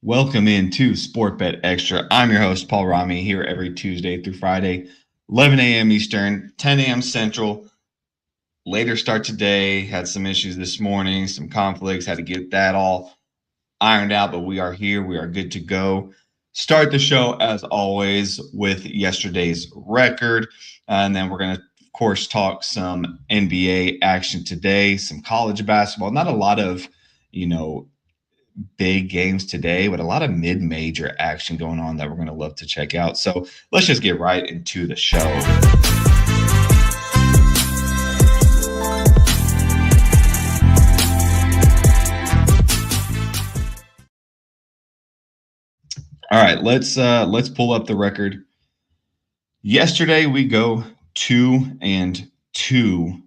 Welcome into SportBet Extra. I'm your host, Paul Rami, here every Tuesday through Friday, 11 a.m. Eastern, 10 a.m. Central. Later start today. Had some issues this morning, some conflicts, had to get that all ironed out, but we are here. We are good to go. Start the show, as always, with yesterday's record. And then we're going to, of course, talk some NBA action today, some college basketball. Not a lot of, you know, big games today, but a lot of mid-major action going on that we're going to love to check out. So let's just get right into the show. All right, let's pull up the record. Yesterday we go 2-2.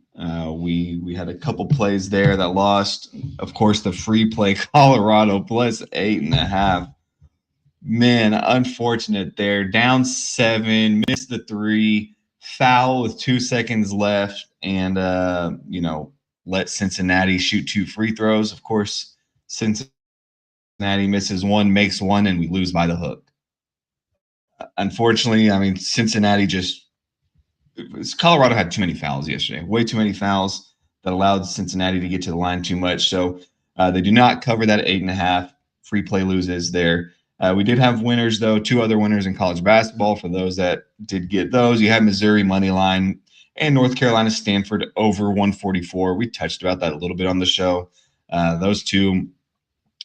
We had a couple plays there that lost. Of course, the free play Colorado plus 8.5. Man, unfortunate there. Down 7, missed the 3, foul with 2 seconds left, and let Cincinnati shoot 2 free throws. Of course, Cincinnati misses 1, makes 1, and we lose by the hook. Unfortunately, I mean, Colorado had too many fouls yesterday, way too many fouls that allowed Cincinnati to get to the line too much. So they do not cover that 8.5. Free play loses there. We did have winners, though, 2 other winners in college basketball. For those that did get those, you had Missouri money line and North Carolina Stanford over 144. We touched about that a little bit on the show. Those two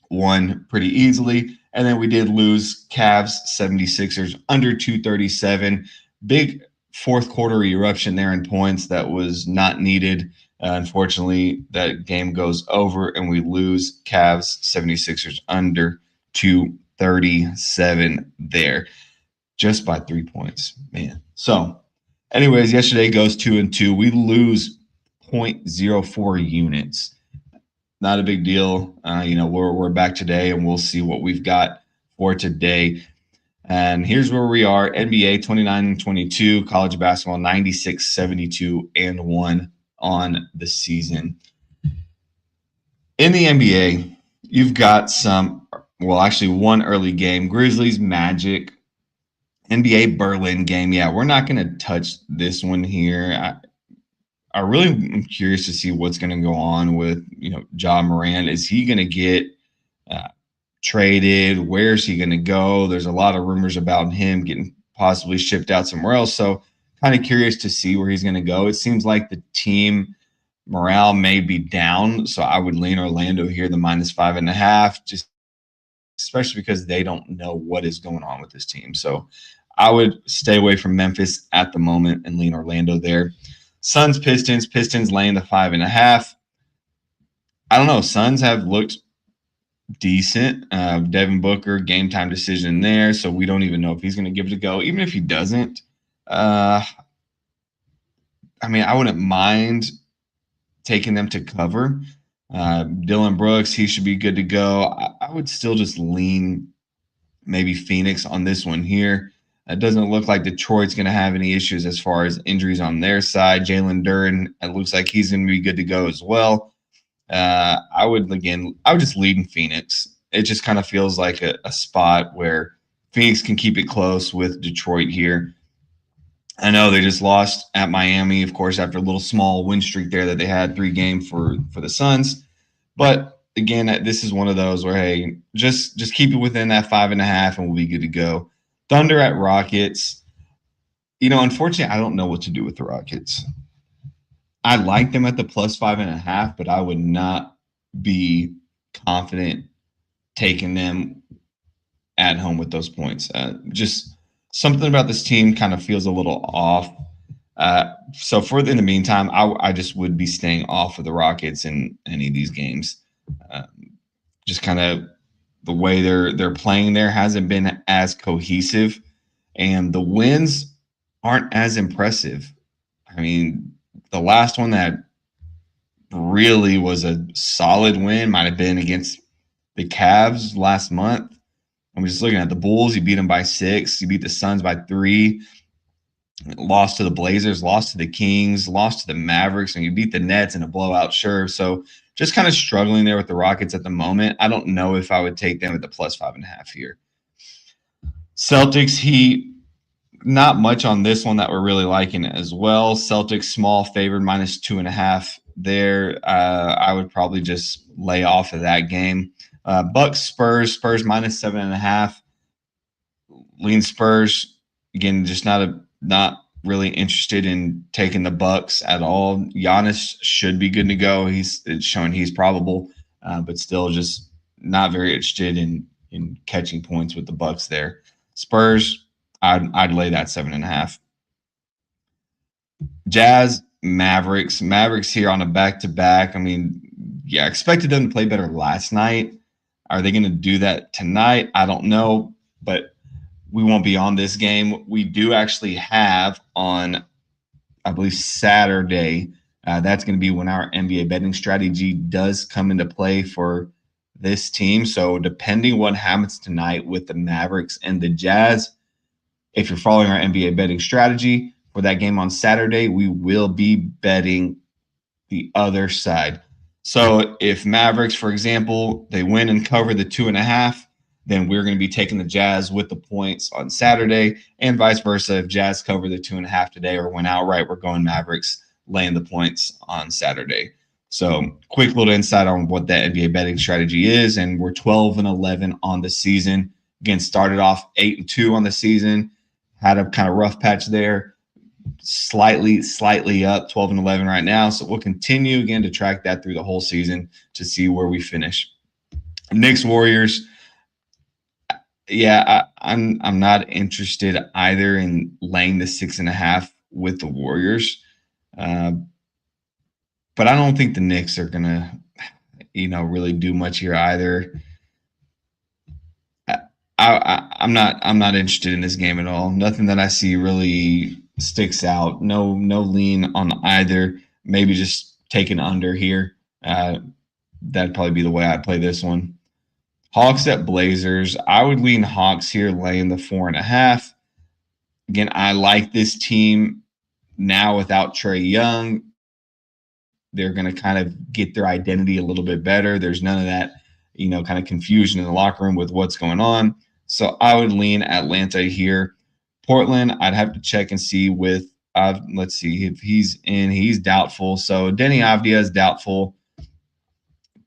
won pretty easily. And then we did lose Cavs 76ers under 237. Big fourth quarter eruption there in points that was not needed. Unfortunately, that game goes over and we lose Cavs 76ers under 237 there, just by 3 points, man. So anyways, yesterday goes 2-2. We lose 0.04 units. Not a big deal. We're back today and we'll see what we've got for today. And here's where we are. NBA 29-22, college basketball 96-72-1 on the season. In the NBA, you've got one early game. Grizzlies, Magic, NBA Berlin game. Yeah, we're not going to touch this one here. I really am curious to see what's going to go on with, Ja Morant. Is he going to get traded? Where's he going to go? There's a lot of rumors about him getting possibly shipped out somewhere else. So kind of curious to see where he's going to go. It seems like the team morale may be down. So I would lean Orlando here, the -5.5, just especially because they don't know what is going on with this team. So I would stay away from Memphis at the moment and lean Orlando there. Suns, Pistons laying the 5.5. I don't know. Suns have looked decent. Devin Booker, game time decision there. So we don't even know if he's going to give it a go. Even if he doesn't, I wouldn't mind taking them to cover. Dylan Brooks, he should be good to go. I would still just lean maybe Phoenix on this one here. It doesn't look like Detroit's going to have any issues as far as injuries on their side. Jalen Duren, it looks like he's going to be good to go as well. I would just lead in Phoenix. It just kind of feels like a spot where Phoenix can keep it close with Detroit here. I know they just lost at Miami, of course, after a little small win streak there that they had 3-game for the Suns. But again, this is one of those where, hey, just keep it within that 5.5 and we'll be good to go. Thunder at Rockets. Unfortunately, I don't know what to do with the Rockets. I like them at the +5.5, but I would not be confident taking them at home with those points. Just something about this team kind of feels a little off. So in the meantime, I just would be staying off of the Rockets in any of these games. Just kind of the way they're playing there hasn't been as cohesive, and the wins aren't as impressive. I mean, the last one that really was a solid win might have been against the Cavs last month. I'm just looking at the Bulls. You beat them by 6. You beat the Suns by 3. Lost to the Blazers, lost to the Kings, lost to the Mavericks, and you beat the Nets in a blowout, sure. So just kind of struggling there with the Rockets at the moment. I don't know if I would take them at the plus 5.5 here. Celtics, Heat, not much on this one that we're really liking as well. Celtics small favored minus 2.5 there. I would probably just lay off of that game. Bucks Spurs minus 7.5. Lean Spurs again, just not really interested in taking the Bucks at all. Giannis should be good to go. It's showing he's probable, but still just not very interested in catching points with the Bucks there. Spurs, I'd lay that 7.5. Jazz, Mavericks here on a back-to-back. I mean, yeah, I expected them to play better last night. Are they going to do that tonight? I don't know, but we won't be on this game. We do actually have on, I believe, Saturday. That's going to be when our NBA betting strategy does come into play for this team. So depending what happens tonight with the Mavericks and the Jazz, if you're following our NBA betting strategy for that game on Saturday, we will be betting the other side. So if Mavericks, for example, they win and cover the 2.5, then we're going to be taking the Jazz with the points on Saturday, and vice versa. If Jazz cover the 2.5 today or win outright, we're going Mavericks laying the points on Saturday. So quick little insight on what that NBA betting strategy is, and we're 12-11 on the season. Again, started off 8-2 on the season, had a kind of rough patch there, slightly up, 12-11 right now. So we'll continue again to track that through the whole season to see where we finish. Knicks Warriors. Yeah, I'm not interested either in laying the 6.5 with the Warriors, but I don't think the Knicks are gonna, really do much here either. I'm not interested in this game at all. Nothing that I see really sticks out. No lean on either. Maybe just take an under here. That'd probably be the way I'd play this one. Hawks at Blazers. I would lean Hawks here, laying the 4.5. Again, I like this team now without Trae Young. They're going to kind of get their identity a little bit better. There's none of that, kind of confusion in the locker room with what's going on. So I would lean Atlanta here. Portland, I'd have to check and see with, let's see if he's in. He's doubtful. So Denny Avdia is doubtful.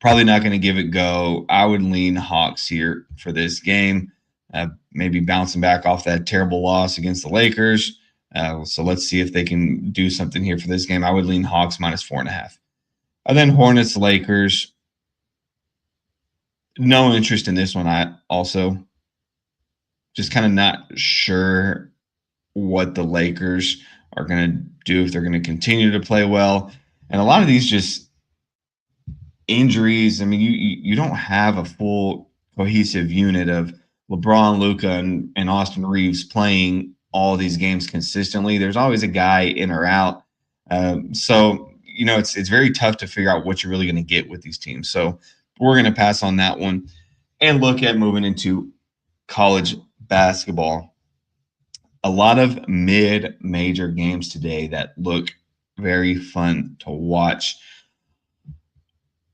Probably not going to give it go. I would lean Hawks here for this game. Maybe bouncing back off that terrible loss against the Lakers. So let's see if they can do something here for this game. I would lean Hawks minus 4.5. And then Hornets, Lakers. No interest in this one. I also just kind of not sure what the Lakers are going to do, if they're going to continue to play well. And a lot of these just injuries. I mean, you don't have a full cohesive unit of LeBron, Luka, and Austin Reeves playing all these games consistently. There's always a guy in or out. So it's very tough to figure out what you're really going to get with these teams. So we're going to pass on that one and look at moving into college basketball. A lot of mid-major games today that look very fun to watch.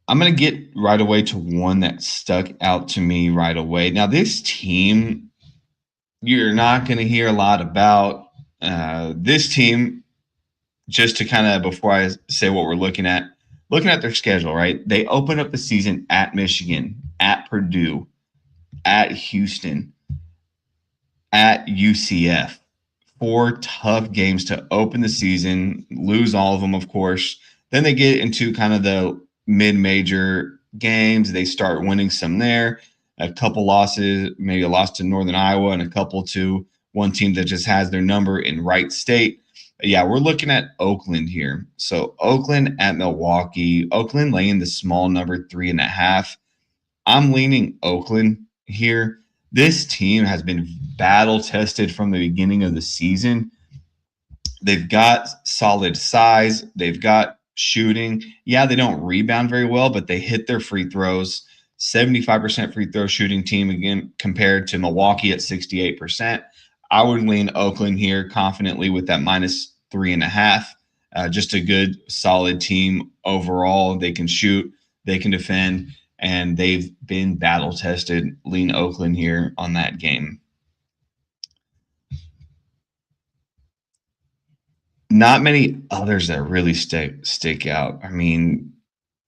I'm going to get right away to one that stuck out to me right away. Now, this team, you're not going to hear a lot about. This team, just to kind of, before I say what we're looking at their schedule, right? They open up the season at Michigan, at Purdue, at Houston, at UCF. 4 tough games to open the season, lose all of them, of course. Then they get into kind of the mid-major games. They start winning some there. A couple losses, maybe a loss to Northern Iowa and a couple to one team that just has their number in Wright State. Yeah, we're looking at Oakland here. So Oakland at Milwaukee. Oakland laying the small number 3.5. I'm leaning Oakland here. This team has been battle tested from the beginning of the season. They've got solid size. They've got shooting. Yeah, they don't rebound very well, but they hit their free throws. 75% free throw shooting team, again, compared to Milwaukee at 68%. I would lean Oakland here confidently with that -3.5. Just a good, solid team overall. They can shoot, they can defend, and they've been battle tested. Lean Oakland here on that game. Not many others that really stick out. I mean,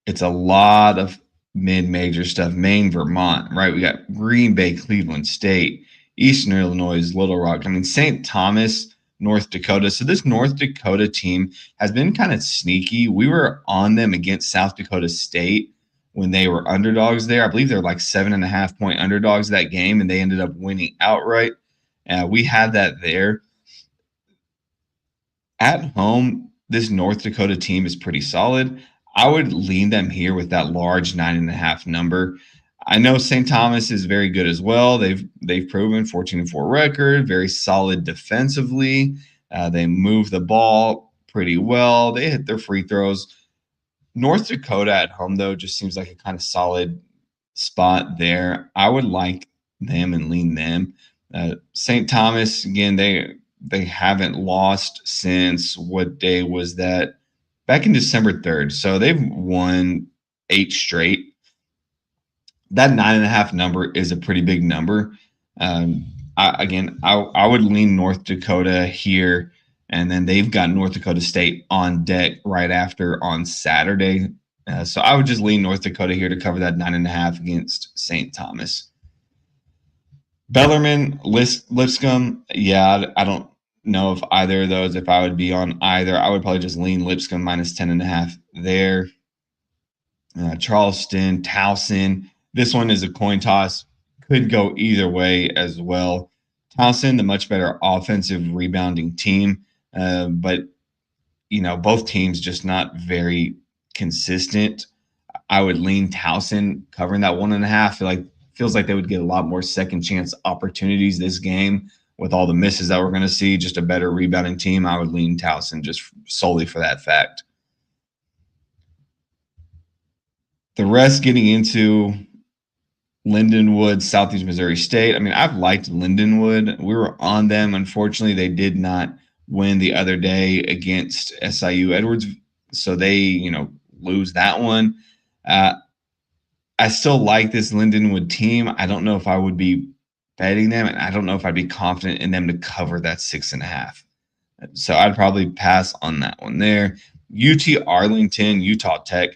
it's a lot of mid-major stuff. Maine, Vermont, right? We got Green Bay, Cleveland State, Eastern Illinois, Little Rock. I mean, St. Thomas, North Dakota. So this North Dakota team has been kind of sneaky. We were on them against South Dakota State when they were underdogs there. I believe they're like 7.5 point underdogs that game, and they ended up winning outright. We had that there. At home, this North Dakota team is pretty solid. I would lean them here with that large 9.5 number. I know St. Thomas is very good as well. They've proven 14-4 record, very solid defensively. They move the ball pretty well. They hit their free throws. North Dakota at home, though, just seems like a kind of solid spot there. I would like them and lean them. St. Thomas, again, they haven't lost since what day was that? Back in December 3rd. So they've won 8 straight. That 9.5 number is a pretty big number. I would lean North Dakota here, and then they've got North Dakota State on deck right after on Saturday. So I would just lean North Dakota here to cover that 9.5 against St. Thomas. Bellarmine, Lipscomb, yeah, I don't know if either of those, if I would be on either. I would probably just lean Lipscomb -10.5 there. Charleston, Towson. This one is a coin toss. Could go either way as well. Towson, the much better offensive rebounding team, but both teams just not very consistent. I would lean Towson covering that 1.5. Feels like they would get a lot more second chance opportunities this game with all the misses that we're going to see. Just a better rebounding team. I would lean Towson just solely for that fact. The rest getting into Lindenwood, Southeast Missouri State. I mean, I've liked Lindenwood. We were on them. Unfortunately, they did not win the other day against SIU Edwards. So they, lose that one. I still like this Lindenwood team. I don't know if I would be betting them, and I don't know if I'd be confident in them to cover that 6.5. So I'd probably pass on that one there. UT Arlington, Utah Tech.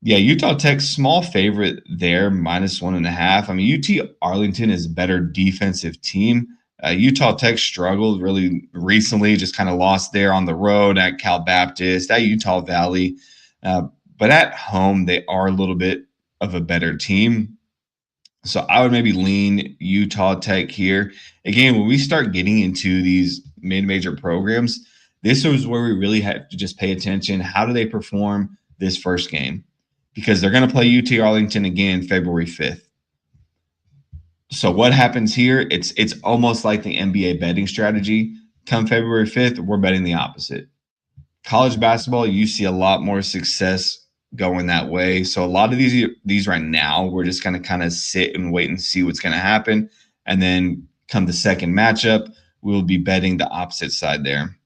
Yeah, Utah Tech, small favorite there, -1.5. I mean, UT Arlington is a better defensive team. Utah Tech struggled really recently, just kind of lost there on the road at Cal Baptist, at Utah Valley. But at home, they are a little bit of a better team. So I would maybe lean Utah Tech here. Again, when we start getting into these mid-major programs, this is where we really have to just pay attention. How do they perform this first game? Because they're going to play UT Arlington again February 5th. So what happens here? It's almost like the NBA betting strategy. Come February 5th, we're betting the opposite. College basketball, you see a lot more success going that way. So a lot of these right now, we're just going to kind of sit and wait and see what's going to happen. And then come the second matchup, we'll be betting the opposite side there.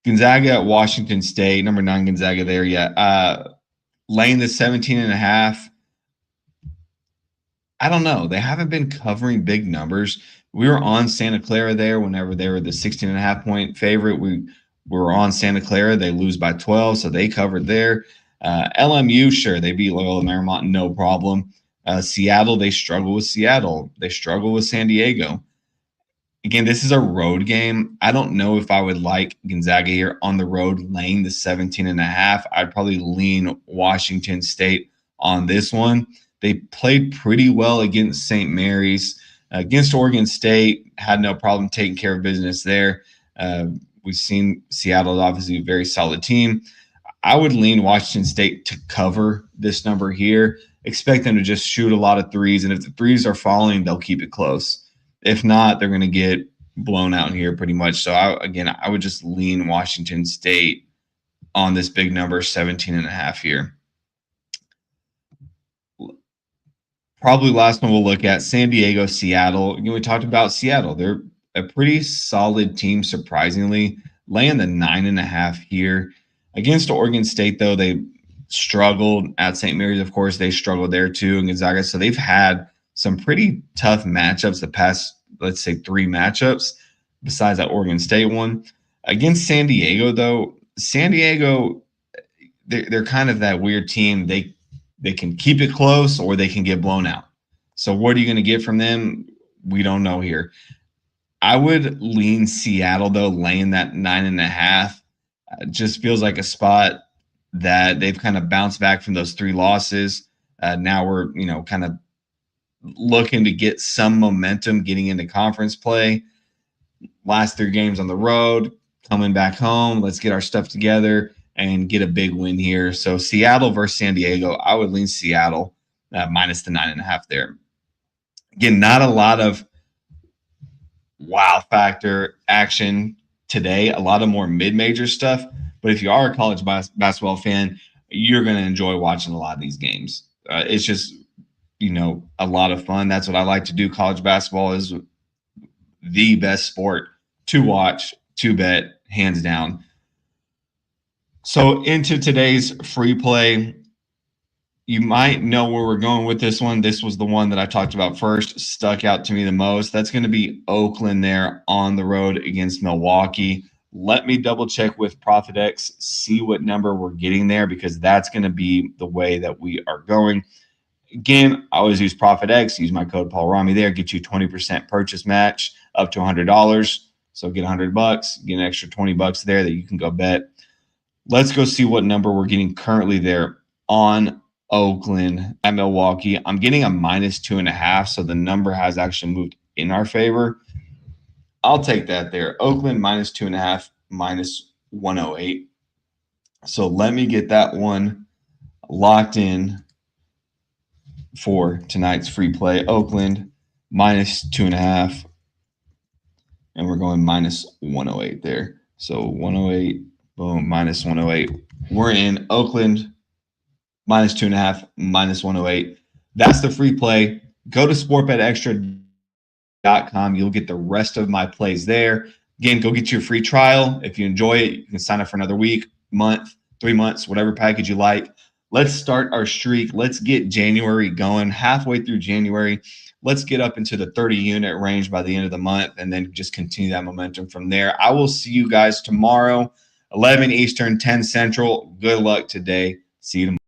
Gonzaga at Washington State, number 9 Gonzaga there. Yeah. Laying the 17.5. I don't know. They haven't been covering big numbers. We were on Santa Clara there whenever they were the 16.5-point favorite. We were on Santa Clara. They lose by 12, so they covered there. LMU, sure, they beat Loyola Marymount, no problem. Seattle, they struggle with Seattle. They struggle with San Diego. Again, this is a road game. I don't know if I would like Gonzaga here on the road laying the 17.5. I'd probably lean Washington State on this one. They played pretty well against St. Mary's. Against Oregon State, had no problem taking care of business there. We've seen Seattle, obviously, a very solid team. I would lean Washington State to cover this number here. Expect them to just shoot a lot of threes, and if the threes are falling, they'll keep it close. If not, they're going to get blown out here pretty much. So, I would just lean Washington State on this big number, 17.5 here. Probably last one we'll look at, San Diego, Seattle. We talked about Seattle. They're a pretty solid team, surprisingly, laying the 9.5 here. Against Oregon State, though, they struggled at St. Mary's. Of course, they struggled there too, and Gonzaga. So they've had some pretty tough matchups the past, let's say, 3 matchups, besides that Oregon State one. Against San Diego, though, San Diego, they're kind of that weird team. They can keep it close or they can get blown out. So what are you going to get from them? We don't know here. I would lean Seattle, though, laying that 9.5. Just feels like a spot that they've kind of bounced back from those 3 losses. Now we're, kind of looking to get some momentum getting into conference play. Last 3 games on the road, coming back home. Let's get our stuff together and get a big win here. So Seattle versus San Diego, I would lean Seattle minus the 9.5 there. Again, not a lot of wow factor action today, a lot of more mid-major stuff. But if you are a college basketball fan, you're going to enjoy watching a lot of these games. It's just, a lot of fun. That's what I like to do. College basketball is the best sport to watch, to bet, hands down. So into today's free play, you might know where we're going with this one. This was the one that I talked about first, stuck out to me the most. That's going to be Oakland there on the road against Milwaukee. Let me double check with ProfitX, see what number we're getting there, because that's going to be the way that we are going. Again, I always use ProfitX. Use my code Paul Rami there. Get you 20% purchase match up to $100. So get $100, get an extra $20 there that you can go bet. Let's go see what number we're getting currently there on Oakland at Milwaukee. I'm getting a minus 2.5, so the number has actually moved in our favor. I'll take that there. Oakland minus 2.5, minus 108. So let me get that one locked in for tonight's free play. Oakland minus 2.5, and we're going minus 108 there. So 108. Boom, minus 108. We're in Oakland, minus 2.5, minus 108. That's the free play. Go to sportbetextra.com. You'll get the rest of my plays there. Again, go get your free trial. If you enjoy it, you can sign up for another week, month, 3 months, whatever package you like. Let's start our streak. Let's get January going. Halfway through January, let's get up into the 30-unit range by the end of the month and then just continue that momentum from there. I will see you guys tomorrow. 11 Eastern, 10 Central. Good luck today. See you tomorrow.